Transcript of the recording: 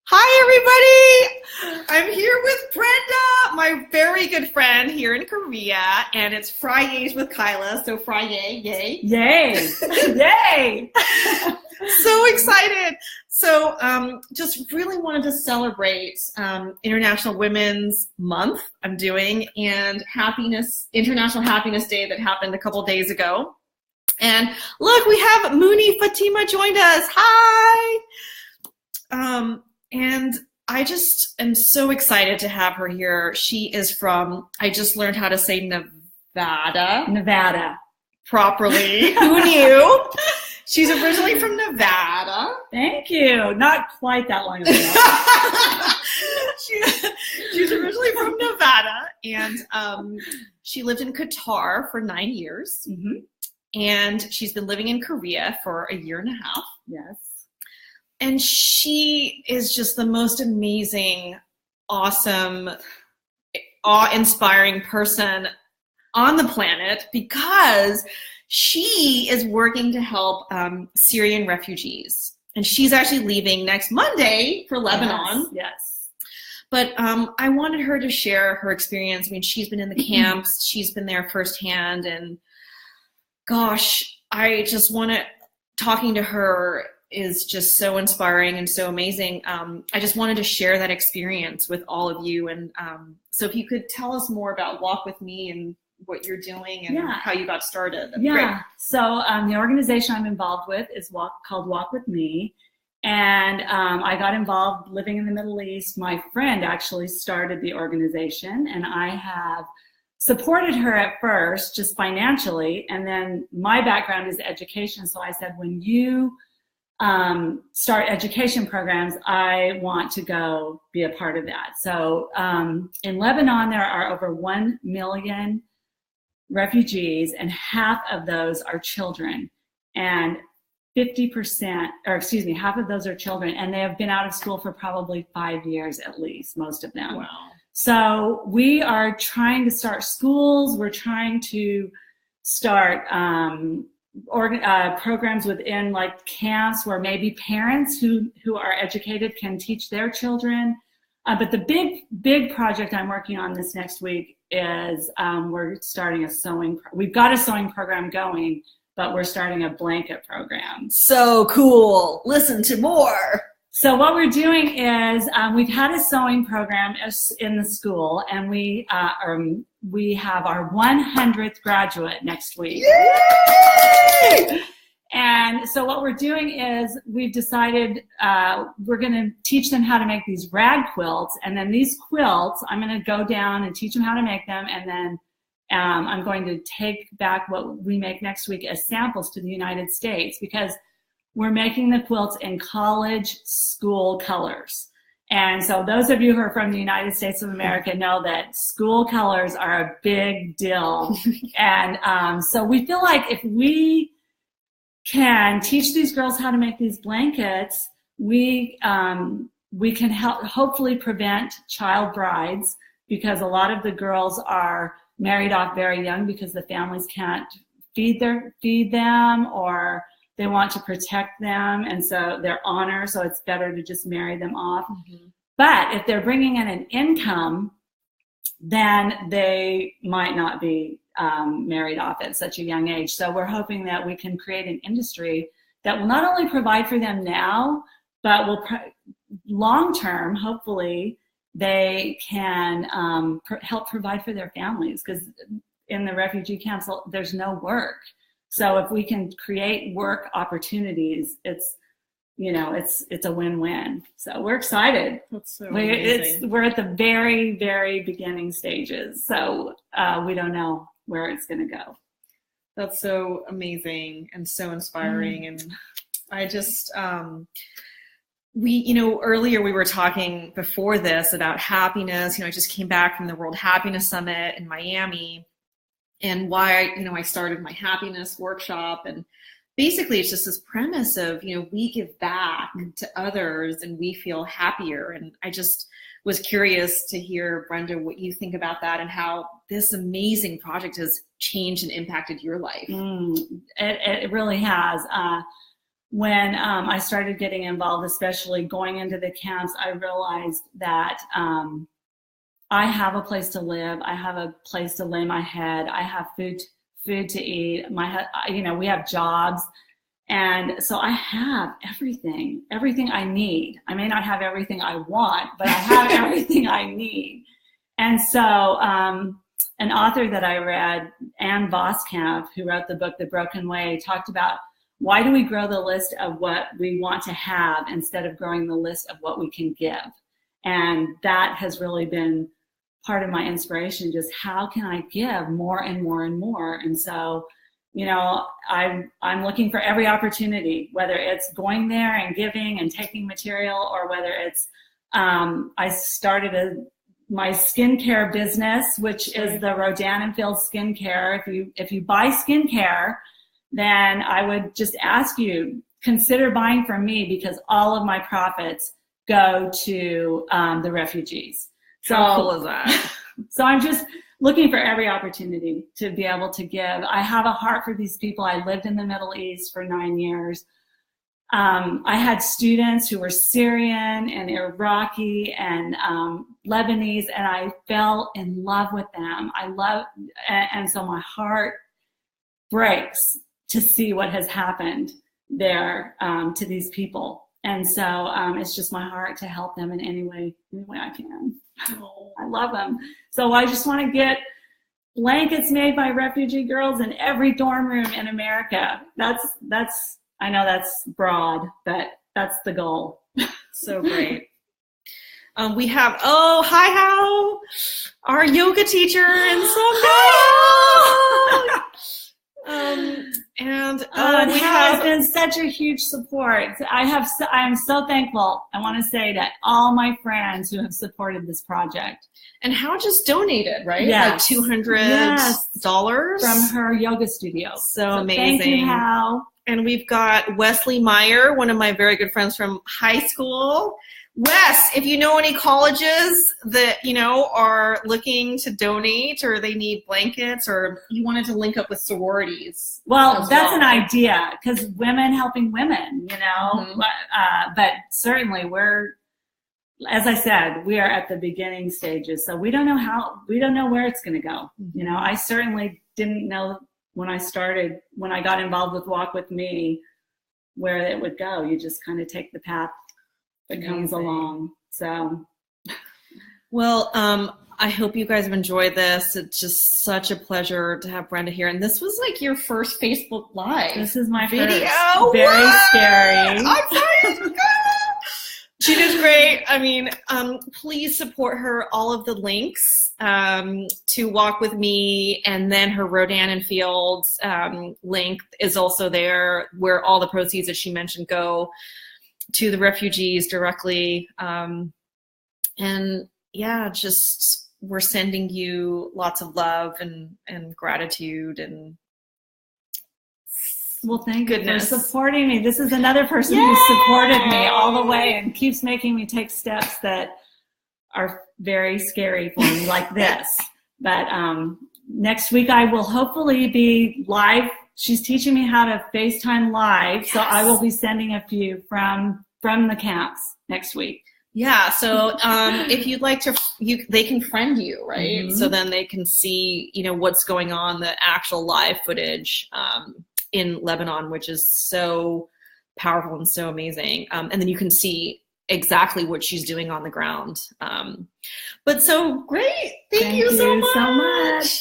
Hi, everybody. I'm here with Brenda, my very good friend here in Korea, and it's FriYAYs with Kyla. So FriYAY, yay. Yay. Yay. So excited. So just really wanted to celebrate International Women's Month I'm doing and International Happiness Day that happened a couple days ago. And look, we have Mooney Fatima joined us. Hi. And I just am so excited to have her here. She is from, I just learned how to say Nevada properly. Who knew? She's originally from Nevada. Thank you. Not quite that long ago. She's originally from Nevada, and she lived in Qatar for 9 years. Mm-hmm. And she's been living in Korea for a year and a half. Yes. And she is just the most amazing, awesome, awe-inspiring person on the planet because she is working to help Syrian refugees. And she's actually leaving next Monday for Lebanon. Yes. But I wanted her to share her experience. I mean, she's been in the camps. She's been there firsthand. And gosh, I just want to, talking to her is just so inspiring and so amazing. I just wanted to share that experience with all of you. And so if you could tell us more about Walk With Me and what you're doing and how you got started. That'd be great. So the organization I'm involved with is called Walk With Me. And I got involved living in the Middle East. My friend actually started the organization, and I have supported her at first just financially. And then my background is education. So I said, when you start education programs, I want to go be a part of that. So in Lebanon, there are over 1 million refugees, and half of those are children. And half of those are children, and they have been out of school for probably 5 years at least, most of them. Wow. So we are trying to start schools. We're trying to start programs within like camps where maybe parents who are educated can teach their children. But the big project I'm working on this next week is we're starting we've got a sewing program going, but we're starting a blanket program. So cool. Listen to more. So what we're doing is we've had a sewing program in the school, and we have our 100th graduate next week. Yay! And so what we're doing is we've decided we're going to teach them how to make these rag quilts, and then these quilts, I'm going to go down and teach them how to make them, and then I'm going to take back what we make next week as samples to the United States, because we're making the quilts in college school colors. And so those of you who are from the United States of America know that school colors are a big deal. And so we feel like if we can teach these girls how to make these blankets, we can hopefully prevent child brides, because a lot of the girls are married off very young because the families can't feed them, or they want to protect them, and so their honor, so it's better to just marry them off. Mm-hmm. But if they're bringing in an income, then they might not be married off at such a young age. So we're hoping that we can create an industry that will not only provide for them now, but will long-term, hopefully, they can help provide for their families, because in the refugee camps, there's no work. So if we can create work opportunities, it's a win-win. So we're excited. That's so amazing. We're at the very, very beginning stages. So we don't know where it's going to go. That's so amazing and so inspiring. Mm-hmm. And I just, earlier we were talking before this about happiness. I just came back from the World Happiness Summit in Miami, and why, I started my happiness workshop. And basically it's just this premise of, we give back to others and we feel happier. And I just was curious to hear, Brenda, what you think about that and how this amazing project has changed and impacted your life. It really has. when I started getting involved, especially going into the camps, I realized that I have a place to live. I have a place to lay my head. I have food to eat. We have jobs. And so I have everything I need. I may not have everything I want, but I have everything I need. And so an author that I read, Ann Voskamp, who wrote the book, The Broken Way, talked about why do we grow the list of what we want to have instead of growing the list of what we can give? And that has really been part of my inspiration, just how can I give more and more and more? And so, I'm looking for every opportunity, whether it's going there and giving and taking material, or whether it's, I started my skincare business, which is the Rodan and Field skincare. If you buy skincare, then I would just ask you, consider buying from me, because all of my profits go to the refugees. So how cool is that? So I'm just looking for every opportunity to be able to give. I have a heart for these people. I lived in the Middle East for 9 years. I had students who were Syrian and Iraqi and Lebanese, and I fell in love with them. And so my heart breaks to see what has happened there to these people. And so it's just my heart to help them in any way I can. Oh, I love them. So I just want to get blankets made by refugee girls in every dorm room in America. That's I know that's broad, but that's the goal. So great. We have, hi, How, our yoga teacher in Sunday. And we have been such a huge support. I'm so thankful. I want to say to all my friends who have supported this project. And How just donated, right? Yes. Like $200 from her yoga studio. So amazing. Thank you, How. And we've got Wesley Meyer, one of my very good friends from high school. Wes, if you know any colleges that, are looking to donate, or they need blankets, or you wanted to link up with sororities. Well, that's an idea, because women helping women, Mm-hmm. But certainly as I said, we are at the beginning stages. So we don't know where it's going to go. Mm-hmm. I certainly didn't know when I got involved with Walk With Me, where it would go. You just kind of take the path that comes along. So, well, I hope you guys have enjoyed this. It's just such a pleasure to have Brenda here. And this was like your first Facebook Live. This is my video. First. Very scary. I'm sorry. She did great. I mean, please support her. All of the links to Walk With Me, and then her Rodan and Fields link is also there, where all the proceeds that she mentioned go to the refugees directly. And yeah, just we're sending you lots of love and gratitude and well, thank you for supporting me. This is another person who supported me all the way and keeps making me take steps that are very scary for me, like this. But next week I will hopefully be live. She's teaching me how to FaceTime live, so I will be sending a few from the camps next week. Yeah, so if you'd like to, they can friend you, right? Mm-hmm. So then they can see, what's going on, the actual live footage in Lebanon, which is so powerful and so amazing. And then you can see exactly what she's doing on the ground. But so great. Thank you so much.